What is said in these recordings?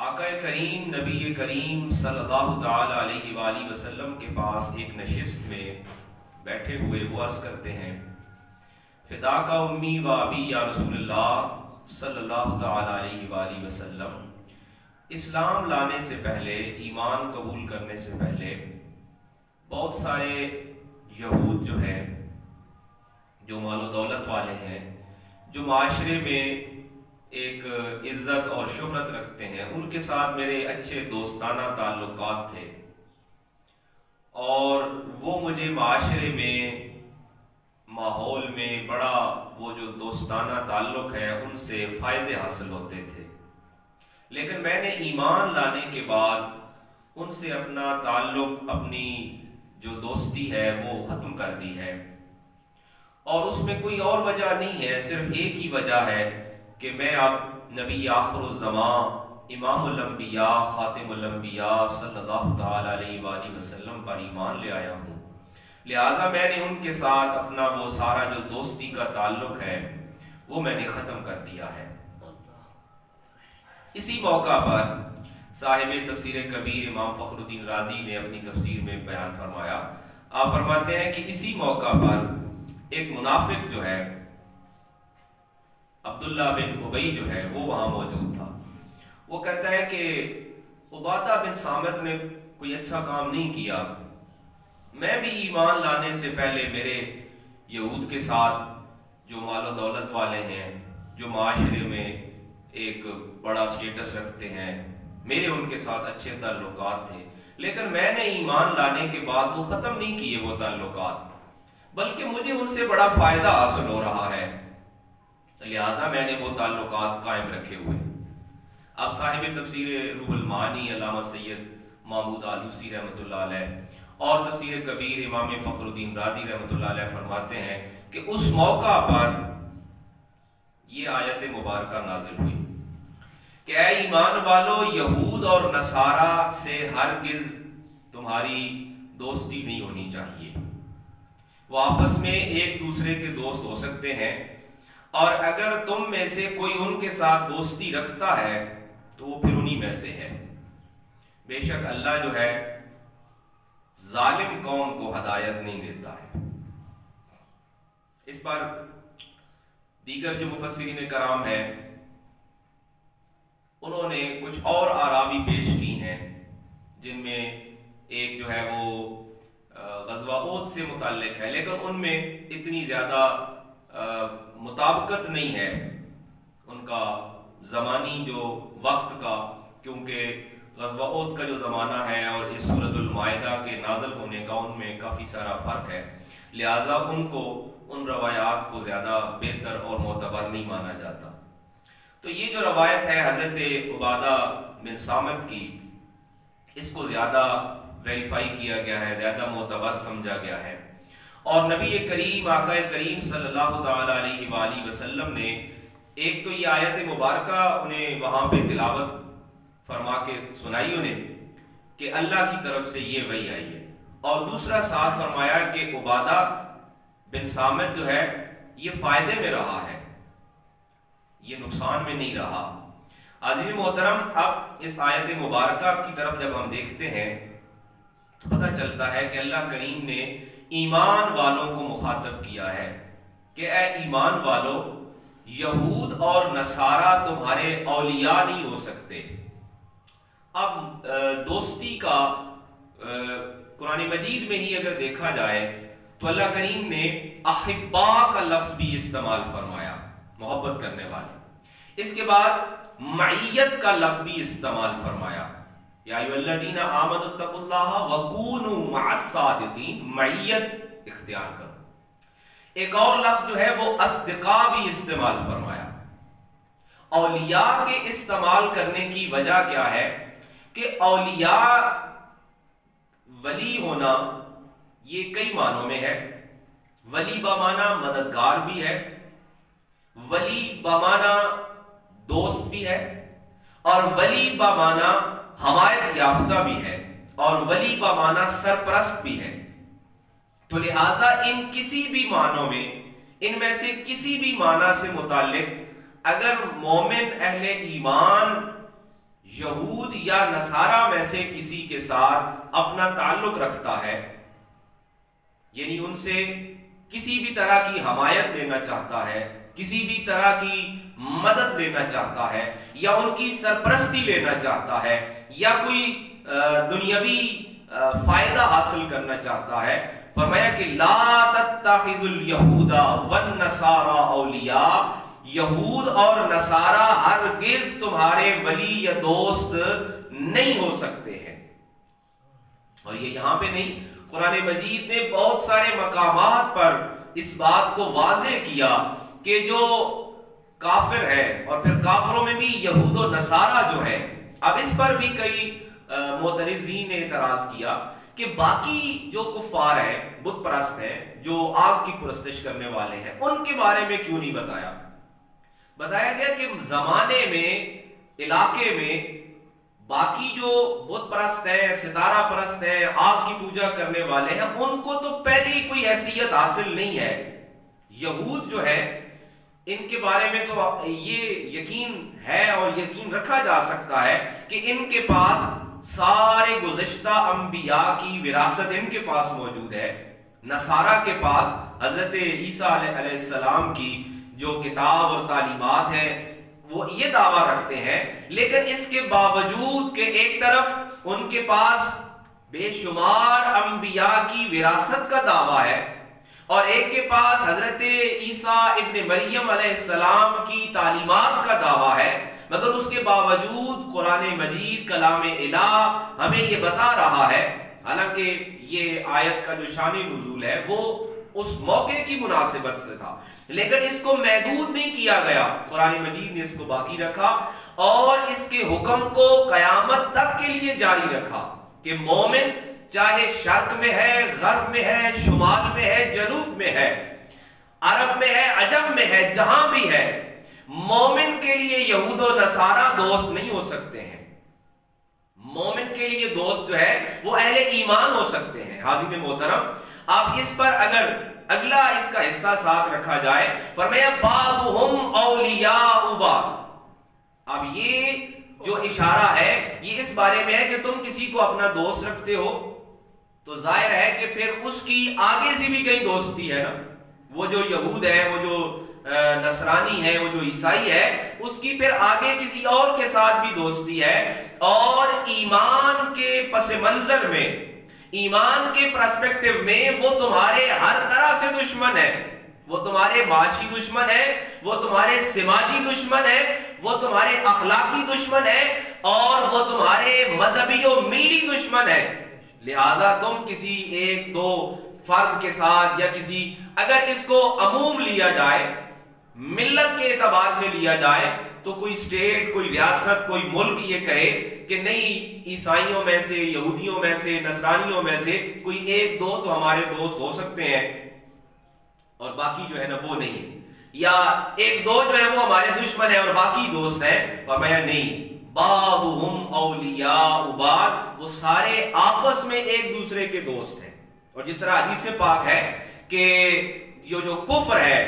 آقا کریم نبی کریم صلی اللہ تعالی علیہ وآلہ وسلم کے پاس ایک نشست میں بیٹھے ہوئے وہ عرض کرتے ہیں فداک امی و ابی یا رسول اللہ صلی اللہ تعالی علیہ وآلہ وسلم، اسلام لانے سے پہلے، ایمان قبول کرنے سے پہلے بہت سارے یہود جو ہیں، جو مال و دولت والے ہیں، جو معاشرے میں ایک عزت اور شہرت رکھتے ہیں، ان کے ساتھ میرے اچھے دوستانہ تعلقات تھے اور وہ مجھے معاشرے میں، ماحول میں بڑا وہ جو دوستانہ تعلق ہے ان سے فائدے حاصل ہوتے تھے، لیکن میں نے ایمان لانے کے بعد ان سے اپنا تعلق، اپنی جو دوستی ہے وہ ختم کر دی ہے، اور اس میں کوئی اور وجہ نہیں ہے، صرف ایک ہی وجہ ہے کہ میں اب نبی آخر الزمان، امام الانبیاء، خاتم الانبیاء صلی اللہ تعالی علیہ وآلہ وسلم پر ایمان لے آیا ہوں، لہٰذا میں نے ان کے ساتھ اپنا وہ سارا جو دوستی کا تعلق ہے وہ میں نے ختم کر دیا ہے۔ اسی موقع پر صاحب تفسیر کبیر امام فخر الدین رازی نے اپنی تفسیر میں بیان فرمایا، آپ فرماتے ہیں کہ اسی موقع پر ایک منافق جو ہے، عبداللہ بن ابی جو ہے، وہ وہاں موجود تھا۔ وہ کہتا ہے کہ عبادہ بن صامت نے کوئی اچھا کام نہیں کیا، میں بھی ایمان لانے سے پہلے میرے یہود کے ساتھ جو مال و دولت والے ہیں، جو معاشرے میں ایک بڑا سٹیٹس رکھتے ہیں، میرے ان کے ساتھ اچھے تعلقات تھے، لیکن میں نے ایمان لانے کے بعد وہ ختم نہیں کیے وہ تعلقات، بلکہ مجھے ان سے بڑا فائدہ حاصل ہو رہا ہے، لہٰذا میں نے وہ تعلقات قائم رکھے ہوئے۔ اب صاحب تفسیر روح المعانی علامہ سید محمود آلوسی رحمۃ اللہ علیہ اور تفسیر کبیر امام فخر الدین رازی رحمۃ اللہ علیہ فرماتے ہیں کہ اس موقع پر یہ آیت مبارکہ نازل ہوئی کہ اے ایمان والو، یہود اور نصارہ سے ہرگز تمہاری دوستی نہیں ہونی چاہیے، وہ آپس میں ایک دوسرے کے دوست ہو سکتے ہیں، اور اگر تم میں سے کوئی ان کے ساتھ دوستی رکھتا ہے تو وہ پھر انہی میں سے ہے، بے شک اللہ جو ہے ظالم قوم کو ہدایت نہیں دیتا ہے۔ اس پر دیگر جو مفسرین کرام ہیں انہوں نے کچھ اور آراء بھی پیش کی ہیں، جن میں ایک جو ہے وہ غزوہ احد سے متعلق ہے، لیکن ان میں اتنی زیادہ مطابقت نہیں ہے ان کا زمانی جو وقت کا، کیونکہ غزوہ احد کا جو زمانہ ہے اور اس سورۃ المائدہ کے نازل ہونے کا ان میں کافی سارا فرق ہے، لہٰذا ان کو ان روایات کو زیادہ بہتر اور معتبر نہیں مانا جاتا۔ تو یہ جو روایت ہے حضرت عبادہ بن صامت کی، اس کو زیادہ ویریفائی کیا گیا ہے، زیادہ معتبر سمجھا گیا ہے، اور نبی کریم آقا کریم صلی اللہ تعالی علیہ وآلہ وسلم نے ایک تو یہ آیت مبارکہ انہیں وہاں پہ تلاوت فرما کے سنائی انہیں کہ اللہ کی طرف سے یہ وحی آئی ہے، اور دوسرا ساتھ فرمایا کہ عبادہ بن صامت جو ہے یہ فائدے میں رہا ہے، یہ نقصان میں نہیں رہا۔ عزیز محترم، اب اس آیت مبارکہ کی طرف جب ہم دیکھتے ہیں تو پتہ چلتا ہے کہ اللہ کریم نے ایمان والوں کو مخاطب کیا ہے کہ اے ایمان والو، یہود اور نصارہ تمہارے اولیاء نہیں ہو سکتے۔ اب دوستی کا قرآن مجید میں ہی اگر دیکھا جائے تو اللہ کریم نے احبا کا لفظ بھی استعمال فرمایا، محبت کرنے والے، اس کے بعد معیت کا لفظ بھی استعمال فرمایا، یا ایھا الذین آمنوا اتقوا اللہ وکونوا مع الصادقین، معیت اختیار کرو۔ ایک اور لفظ جو ہے وہ اصدقاء بھی استعمال فرمایا۔ اولیاء کے استعمال کرنے کی وجہ کیا ہے کہ اولیاء، ولی ہونا یہ کئی معنوں میں ہے، ولی بمعنی مددگار بھی ہے، ولی بمعنی دوست بھی ہے، اور ولی بمعنی حمایت یافتہ بھی ہے، اور ولی بمعنی سرپرست بھی ہے۔ تو لہٰذا ان کسی بھی معنوں میں، ان میں سے کسی بھی معنی سے متعلق اگر مومن اہل ایمان یہود یا نصارہ میں سے کسی کے ساتھ اپنا تعلق رکھتا ہے، یعنی ان سے کسی بھی طرح کی حمایت لینا چاہتا ہے، کسی بھی طرح کی مدد لینا چاہتا ہے، یا ان کی سرپرستی لینا چاہتا ہے، یا کوئی دنیاوی فائدہ حاصل کرنا چاہتا ہے، فرمایا کہ لا تتخذوا اليہود والنصارى اولیاء، یہود اور نصارہ ہرگز تمہارے ولی یا دوست نہیں ہو سکتے ہیں۔ اور یہ یہاں پہ نہیں، قرآن مجید نے بہت سارے مقامات پر اس بات کو واضح کیا کہ جو کافر ہے، اور پھر کافروں میں بھی یہود و نصارہ جو ہے، اب اس پر بھی کئی معترضین نے اعتراض کیا کہ باقی جو کفار ہیں، بت پرست ہیں، جو آگ کی پرستش کرنے والے ہیں، ان کے بارے میں کیوں نہیں بتایا؟ بتایا گیا کہ زمانے میں، علاقے میں باقی جو بت پرست ہیں، ستارہ پرست ہیں، آگ کی پوجا کرنے والے ہیں، ان کو تو پہلی کوئی حیثیت حاصل نہیں ہے۔ یہود جو ہے، ان کے بارے میں تو یہ یقین ہے اور یقین رکھا جا سکتا ہے کہ ان کے پاس سارے گزشتہ انبیاء کی وراثت ان کے پاس موجود ہے۔ نصارہ کے پاس حضرت عیسیٰ علیہ السلام کی جو کتاب اور تعلیمات ہیں وہ یہ دعویٰ رکھتے ہیں، لیکن اس کے باوجود کہ ایک طرف ان کے پاس بے شمار انبیاء کی وراثت کا دعویٰ ہے، اور ایک کے پاس حضرت عیسیٰ ابن مریم علیہ السلام کی تعلیمات کا دعویٰ ہے، مگر اس کے باوجود قرآن مجید کلام الہ ہمیں یہ بتا رہا ہے، حالانکہ یہ آیت کا جو شان نزول ہے وہ اس موقع کی مناسبت سے تھا، لیکن اس کو محدود نہیں کیا گیا، قرآن مجید نے اس کو باقی رکھا اور اس کے حکم کو قیامت تک کے لیے جاری رکھا کہ مومن چاہے شرق میں ہے، غرب میں ہے، شمال میں ہے، جنوب میں ہے، عرب میں ہے، عجم میں ہے، جہاں بھی ہے، مومن کے لیے یہود و نصارہ دوست نہیں ہو سکتے ہیں۔ مومن کے لیے دوست جو ہے وہ اہل ایمان ہو سکتے ہیں۔ حاضرین محترم، اب اس پر اگر اگلا اس کا حصہ ساتھ رکھا جائے، فرمایا بعضهم اولیاء بعض، اب یہ جو اشارہ ہے یہ اس بارے میں ہے کہ تم کسی کو اپنا دوست رکھتے ہو تو ظاہر ہے کہ پھر اس کی آگے سے بھی کئی دوستی ہے نا، وہ جو یہود ہے، وہ جو نصرانی ہے، وہ جو عیسائی ہے، اس کی پھر آگے کسی اور کے ساتھ بھی دوستی ہے، اور ایمان کے پس منظر میں، ایمان کے پرسپیکٹیو میں وہ تمہارے ہر طرح سے دشمن ہے، وہ تمہارے معاشی دشمن ہے، وہ تمہارے سماجی دشمن ہے، وہ تمہارے اخلاقی دشمن ہے، اور وہ تمہارے مذہبی و ملی دشمن ہے۔ لہذا تم کسی ایک دو فرد کے ساتھ یا کسی، اگر اس کو عموم لیا جائے، ملت کے اعتبار سے لیا جائے، تو کوئی سٹیٹ، کوئی ریاست، کوئی ملک یہ کہے کہ نہیں، عیسائیوں میں سے، یہودیوں میں سے، نصرانیوں میں سے کوئی ایک دو تو ہمارے دوست ہو سکتے ہیں اور باقی جو ہے نا وہ نہیں ہے، یا ایک دو جو ہے وہ ہمارے دشمن ہے اور باقی دوست ہیں، فرمایا نہیں، بعضهم اولیاء بعض، وہ سارے آپس میں ایک دوسرے کے دوست ہیں۔ اور جس طرح حدیث پاک ہے کہ جو کفر ہے،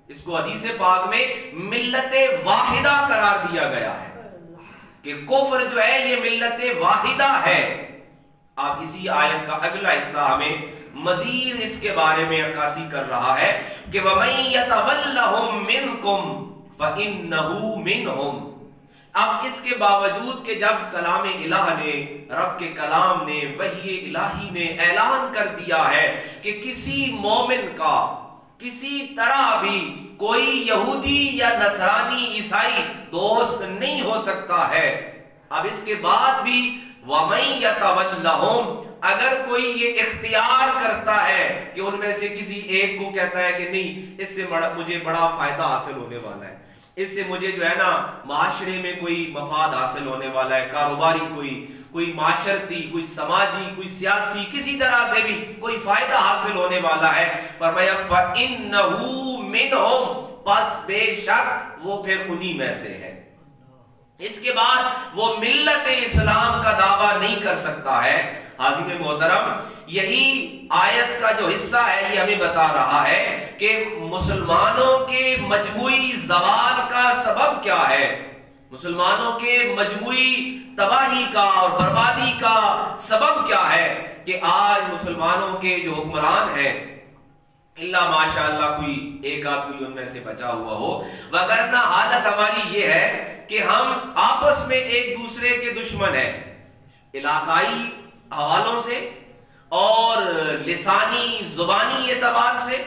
اس کو حدیث پاک میں ملت واحدہ قرار دیا گیا ہے کہ کفر جو ہے یہ ملت واحدہ ہے۔ اب اسی آیت کا اگلا حصہ ہمیں مزید اس کے بارے میں عکاسی کر رہا ہے کہ وَمَن يَتَوَلَّهُم مِّنكُمْ فَإِنَّهُ مِنْهُمْ۔ اب اس کے باوجود کہ جب کلام الہ نے، رب کے کلام نے، وحی الہی نے اعلان کر دیا ہے کہ کسی مومن کا کسی طرح بھی کوئی یہودی یا نصرانی عیسائی دوست نہیں ہو سکتا ہے، اب اس کے بعد بھی وَمَن يَتَوَلَّهُم، اگر کوئی یہ اختیار کرتا ہے کہ ان میں سے کسی ایک کو کہتا ہے کہ نہیں، اس سے مجھے بڑا فائدہ حاصل ہونے والا ہے، اس سے مجھے جو ہے نا معاشرے میں کوئی مفاد حاصل ہونے والا ہے، کاروباری کوئی معاشرتی، کوئی سماجی، کوئی سیاسی، کسی طرح سے بھی کوئی فائدہ حاصل ہونے والا ہے، فرمایا فَإِنَّهُ مِنْهُمْ، پس بے شک وہ پھر انہی میں سے ہے۔ اس کے بعد وہ ملت اسلام کا دعویٰ نہیں کر سکتا ہے۔ حاضرین محترم، یہی آیت کا جو حصہ ہے یہ ہمیں بتا رہا ہے کہ مسلمانوں کے مجموعی زوال کا سبب کیا ہے۔ مسلمانوں کے مجموعی تباہی کا اور بربادی کا سبب کیا ہے کہ آج مسلمانوں کے جو حکمران ہیں اللہ ماشاءاللہ کوئی ایک آدھ کوئی ان میں سے بچا ہوا ہو، وگرنہ حالت ہماری یہ ہے کہ ہم آپس میں ایک دوسرے کے دشمن ہیں، علاقائی حوالوں سے اور لسانی زبانی اعتبار سے،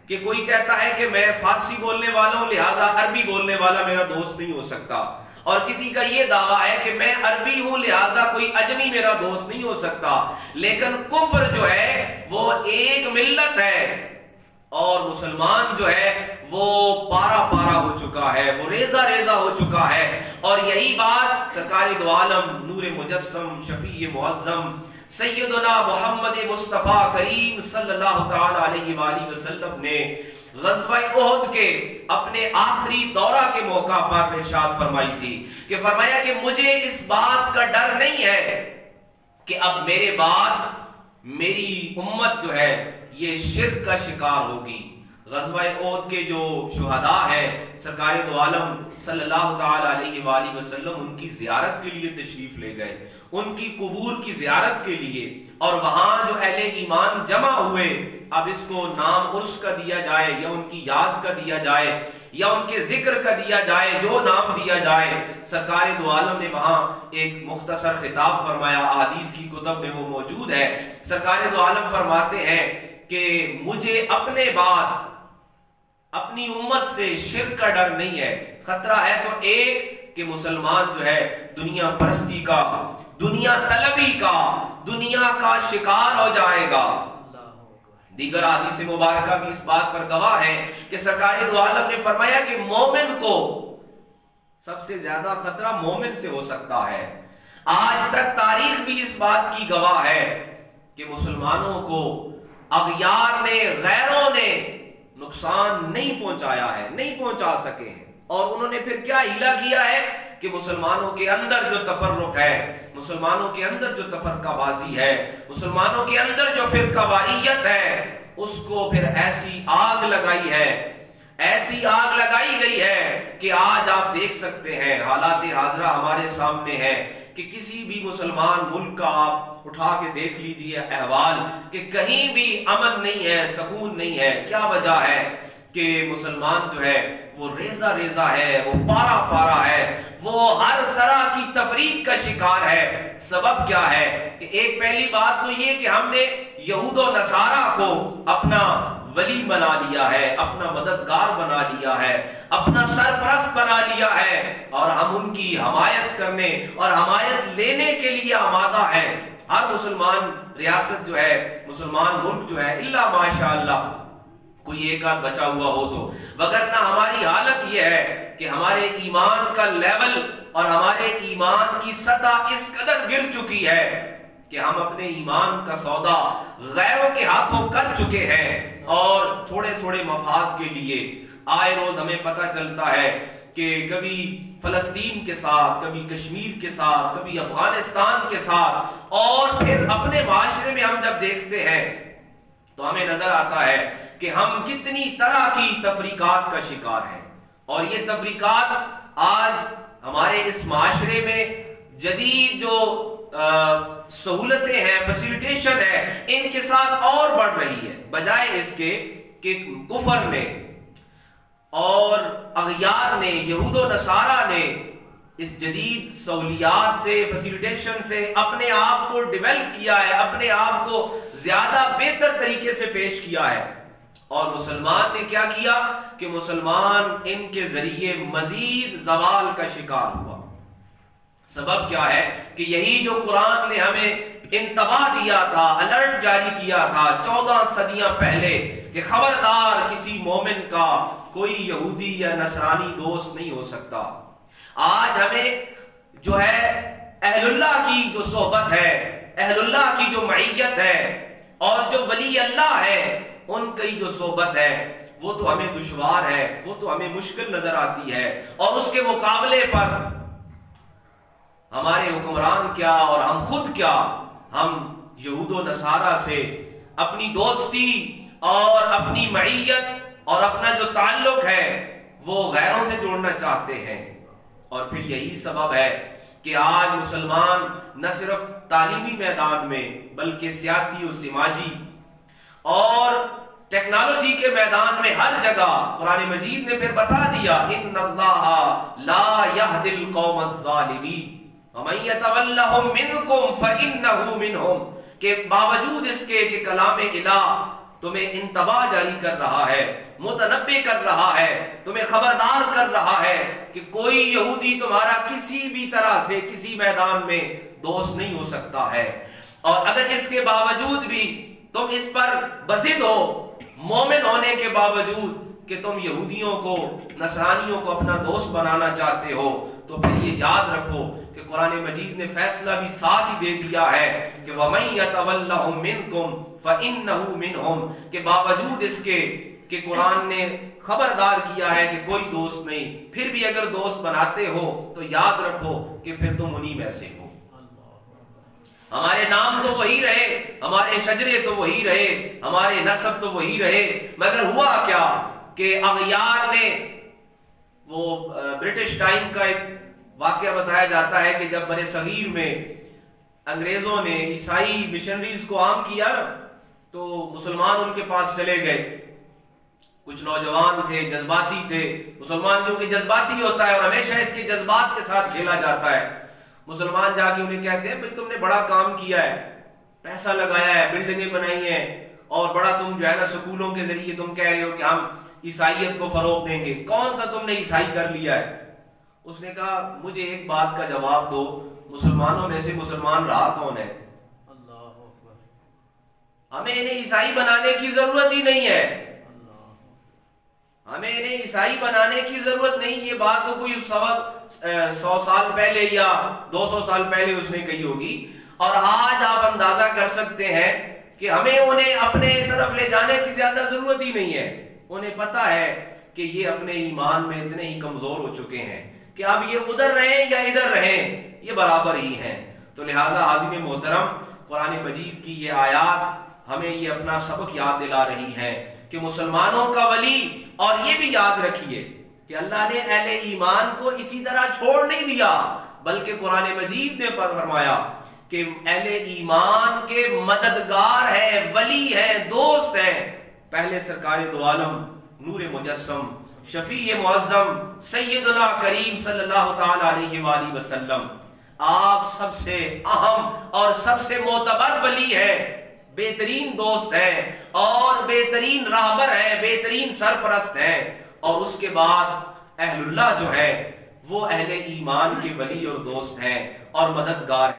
کہ کوئی کہتا ہے کہ میں فارسی بولنے والا ہوں لہٰذا عربی بولنے والا میرا دوست نہیں ہو سکتا، اور کسی کا یہ دعویٰ ہے کہ میں عربی ہوں لہٰذا کوئی اجمی میرا دوست نہیں ہو سکتا۔ لیکن کفر جو ہے وہ ایک ملت ہے، اور مسلمان جو ہے وہ پارا پارا ہو چکا ہے، وہ ریزہ ریزہ ہو چکا ہے۔ اور یہی بات سرکار دو عالم نور مجسم شفیع معظم سیدنا محمد مصطفیٰ کریم صلی اللہ تعالی علیہ وآلہ وسلم نے غزوہ احد کے اپنے آخری دورہ کے موقع پر ارشاد فرمائی تھی کہ فرمایا کہ مجھے اس بات کا ڈر نہیں ہے کہ اب میرے بعد میری امت جو ہے یہ شرک کا شکار ہوگی۔ غزوہ احد کے جو شہداء ہیں سرکار دو عالم صلی اللہ تعالی علیہ وآلہ وسلم ان کی زیارت کے لیے تشریف لے گئے، ان کی قبور کی زیارت کے لیے، اور وہاں جو اہل ایمان جمع ہوئے، اب اس کو نام عرش کا دیا جائے یا ان کی یاد کا دیا جائے یا ان کے ذکر کا دیا جائے، جو نام دیا جائے، سرکار دو عالم نے وہاں ایک مختصر خطاب فرمایا، احادیث کی کتب میں وہ موجود ہے۔ سرکار دو عالم فرماتے ہیں کہ مجھے اپنے بعد اپنی امت سے شرک کا ڈر نہیں ہے، خطرہ ہے تو ایک کہ مسلمان جو ہے دنیا پرستی کا، دنیا طلبی کا، دنیا کا شکار ہو جائے گا۔ دیگر حدیث مبارکہ بھی اس بات پر گواہ ہے کہ سرکار دو عالم نے فرمایا کہ مومن کو سب سے زیادہ خطرہ مومن سے ہو سکتا ہے۔ آج تک تاریخ بھی اس بات کی گواہ ہے کہ مسلمانوں کو اغیار نے، غیروں نے نقصان نہیں پہنچایا ہے، نہیں پہنچا سکے ہیں، اور انہوں نے پھر کیا ہیلا کیا ہے کہ مسلمانوں کے اندر جو تفرق ہے، مسلمانوں کے اندر جو تفرقہ بازی ہے، مسلمانوں کے اندر جو فرقہ واریت ہے، اس کو پھر ایسی آگ لگائی ہے، ایسی آگ لگائی گئی ہے کہ آج آپ دیکھ سکتے ہیں، حالات حاضرہ ہمارے سامنے ہے کہ کسی بھی مسلمان ملک کا آپ اٹھا کے دیکھ لیجئے احوال کہ کہیں بھی امن نہیں ہے، سکون نہیں ہے۔ کیا وجہ ہے کہ مسلمان جو ہے وہ ریزہ ریزہ ہے، وہ پارا پارا ہے، وہ ہر طرح کی تفریق کا شکار ہے۔ سبب کیا ہے کہ ایک پہلی بات تو یہ کہ ہم نے یہود و نصارہ کو اپنا ولی بنا لیا ہے، اپنا مددگار بنا لیا ہے، اپنا سرپرست بنا لیا ہے، اور ہم ان کی حمایت کرنے اور حمایت لینے کے لیے آمادہ ہیں۔ ہر مسلمان ریاست جو ہے، مسلمان ملک جو ہے، اللہ ماشاءاللہ کوئی ایک آدھ بچا ہوا ہو تو، وگرنہ ہماری حالت یہ ہے کہ ہمارے ایمان کا لیول اور ہمارے ایمان کی سطح اس قدر گر چکی ہے کہ ہم اپنے ایمان کا سودا غیروں کے ہاتھوں کر چکے ہیں، اور تھوڑے تھوڑے مفاد کے لیے آئے روز ہمیں پتہ چلتا ہے کہ کبھی فلسطین کے ساتھ، کبھی کشمیر کے ساتھ، کبھی افغانستان کے ساتھ، اور پھر اپنے معاشرے میں ہم جب دیکھتے ہیں تو ہمیں نظر آتا ہے کہ ہم کتنی طرح کی تفریقات کا شکار ہیں، اور یہ تفریقات آج ہمارے اس معاشرے میں جدید جو سہولتیں ہیں، فیسیلیٹیشن ہے، ان کے ساتھ اور بڑھ رہی ہے، بجائے اس کے کہ کفر نے اور اغیار نے، یہود و نصارہ نے اس جدید سہولیات سے، فیسیلیٹیشن سے اپنے آپ کو ڈیولپ کیا ہے، اپنے آپ کو زیادہ بہتر طریقے سے پیش کیا ہے، اور مسلمان نے کیا کیا کہ مسلمان ان کے ذریعے مزید زوال کا شکار ہوا۔ سبب کیا ہے کہ یہی جو قرآن نے ہمیں انتباہ دیا تھا، الرٹ جاری کیا تھا 14 صدیاں پہلے کہ خبردار کسی مومن کا کوئی یہودی یا نصرانی دوست نہیں ہو سکتا۔ آج ہمیں جو ہے اہل اللہ کی جو صحبت ہے، اہل اللہ کی جو معیت ہے، اور جو ولی اللہ ہے ان کی جو صحبت ہے، وہ تو ہمیں دشوار ہے، وہ تو ہمیں مشکل نظر آتی ہے، اور اس کے مقابلے پر ہمارے حکمران کیا اور ہم خود کیا، ہم یہود و نصارہ سے اپنی دوستی اور اپنی معیت اور اپنا جو تعلق ہے وہ غیروں سے جوڑنا چاہتے ہیں۔ اور پھر یہی سبب ہے کہ آج مسلمان نہ صرف تعلیمی میدان میں بلکہ سیاسی و سماجی اور ٹیکنالوجی کے میدان میں ہر جگہ قرآن مجید نے پھر بتا دیا ان اللہ لا یہدی القوم الظالمین ومن یتولہم منکم فانہ منہم، کہ باوجود اس کے کہ کلام الہ تمہیں انتباہ جاری کر رہا ہے، متنبع کر رہا ہے، تمہیں خبردار کر رہا ہے کہ کوئی یہودی تمہارا کسی بھی طرح سے کسی میدان میں دوست نہیں ہو سکتا ہے، اور اگر اس کے باوجود بھی تم اس پر بضد ہو، مومن ہونے کے باوجود کہ تم یہودیوں کو نصرانیوں کو اپنا دوست بنانا چاہتے ہو، تو پھر یہ یاد رکھو کہ قرآن مجید نے فیصلہ بھی ساتھ ہی دے دیا ہے کہ وَمَن يَتَوَلَّهُم مِّنكُمْ فَإِنَّهُ مِنْهُمْ، کہ باوجود اس کے کہ قرآن نے خبردار کیا ہے کہ کوئی دوست نہیں، پھر بھی اگر دوست بناتے ہو تو یاد رکھو کہ پھر تم انہی میں سے ہو۔ ہمارے نام تو وہی رہے، ہمارے شجرے تو وہی رہے، ہمارے نسب تو وہی رہے، مگر ہوا کیا کہ اغیار نے، وہ برٹش ٹائم کا ایک واقعہ بتایا جاتا ہے کہ جب برِ صغیر میں انگریزوں نے عیسائی مشنریز کو عام کیا نا، تو مسلمان ان کے پاس چلے گئے، کچھ نوجوان تھے، جذباتی تھے، مسلمان کیونکہ جذباتی ہوتا ہے اور ہمیشہ اس کے جذبات کے ساتھ کھیلا جاتا ہے، مسلمان جا کے انہیں کہتے ہیں بھئی تم نے بڑا کام کیا ہے، پیسہ لگایا ہے، بلڈنگیں بنائی ہیں، اور بڑا تم جو ہے نا سکولوں کے ذریعے تم کہہ رہے ہو کہ ہم عیسائیت کو فروغ دیں گے، کون سا تم نے عیسائی کر لیا ہے؟ اس نے کہا مجھے ایک بات کا جواب دو، مسلمانوں میں سے مسلمان رہا کون ہے؟ ہمیں انہیں عیسائی بنانے کی ضرورت ہی نہیں ہے، ہمیں انہیں عیسائی بنانے کی ضرورت نہیں۔ یہ بات تو کوئی 100 سال پہلے یا 200 سال پہلے اس نے کہی ہوگی، اور آج آپ اندازہ کر سکتے ہیں کہ ہمیں انہیں اپنے طرف لے جانے کی زیادہ ضرورت ہی نہیں ہے، انہیں پتا ہے کہ یہ اپنے ایمان میں اتنے ہی کمزور ہو چکے ہیں کہ اب یہ ادھر رہیں یا ادھر رہیں یہ برابر ہی ہیں۔ تو لہٰذا حاضرین محترم، قرآن مجید کی یہ آیات ہمیں یہ اپنا سبق یاد دلا رہی ہیں کہ مسلمانوں کا ولی، اور یہ بھی یاد رکھیے کہ اللہ نے اہل ایمان کو اسی طرح چھوڑ نہیں دیا، بلکہ قرآن مجید نے فرمایا کہ اہل ایمان کے مددگار ہیں، ولی ہیں، دوست ہیں، پہلے سرکار دو عالم نور مجسم شفیع معظم سیدنا کریم صلی اللہ تعالی علیہ وآلہ وسلم، آپ سب سے اہم اور سب سے معتبر ولی ہے، بہترین دوست ہیں اور بہترین راہبر ہیں، بہترین سرپرست ہیں، اور اس کے بعد اہل اللہ جو ہے وہ اہل ایمان کے ولی اور دوست ہیں اور مددگار ہیں۔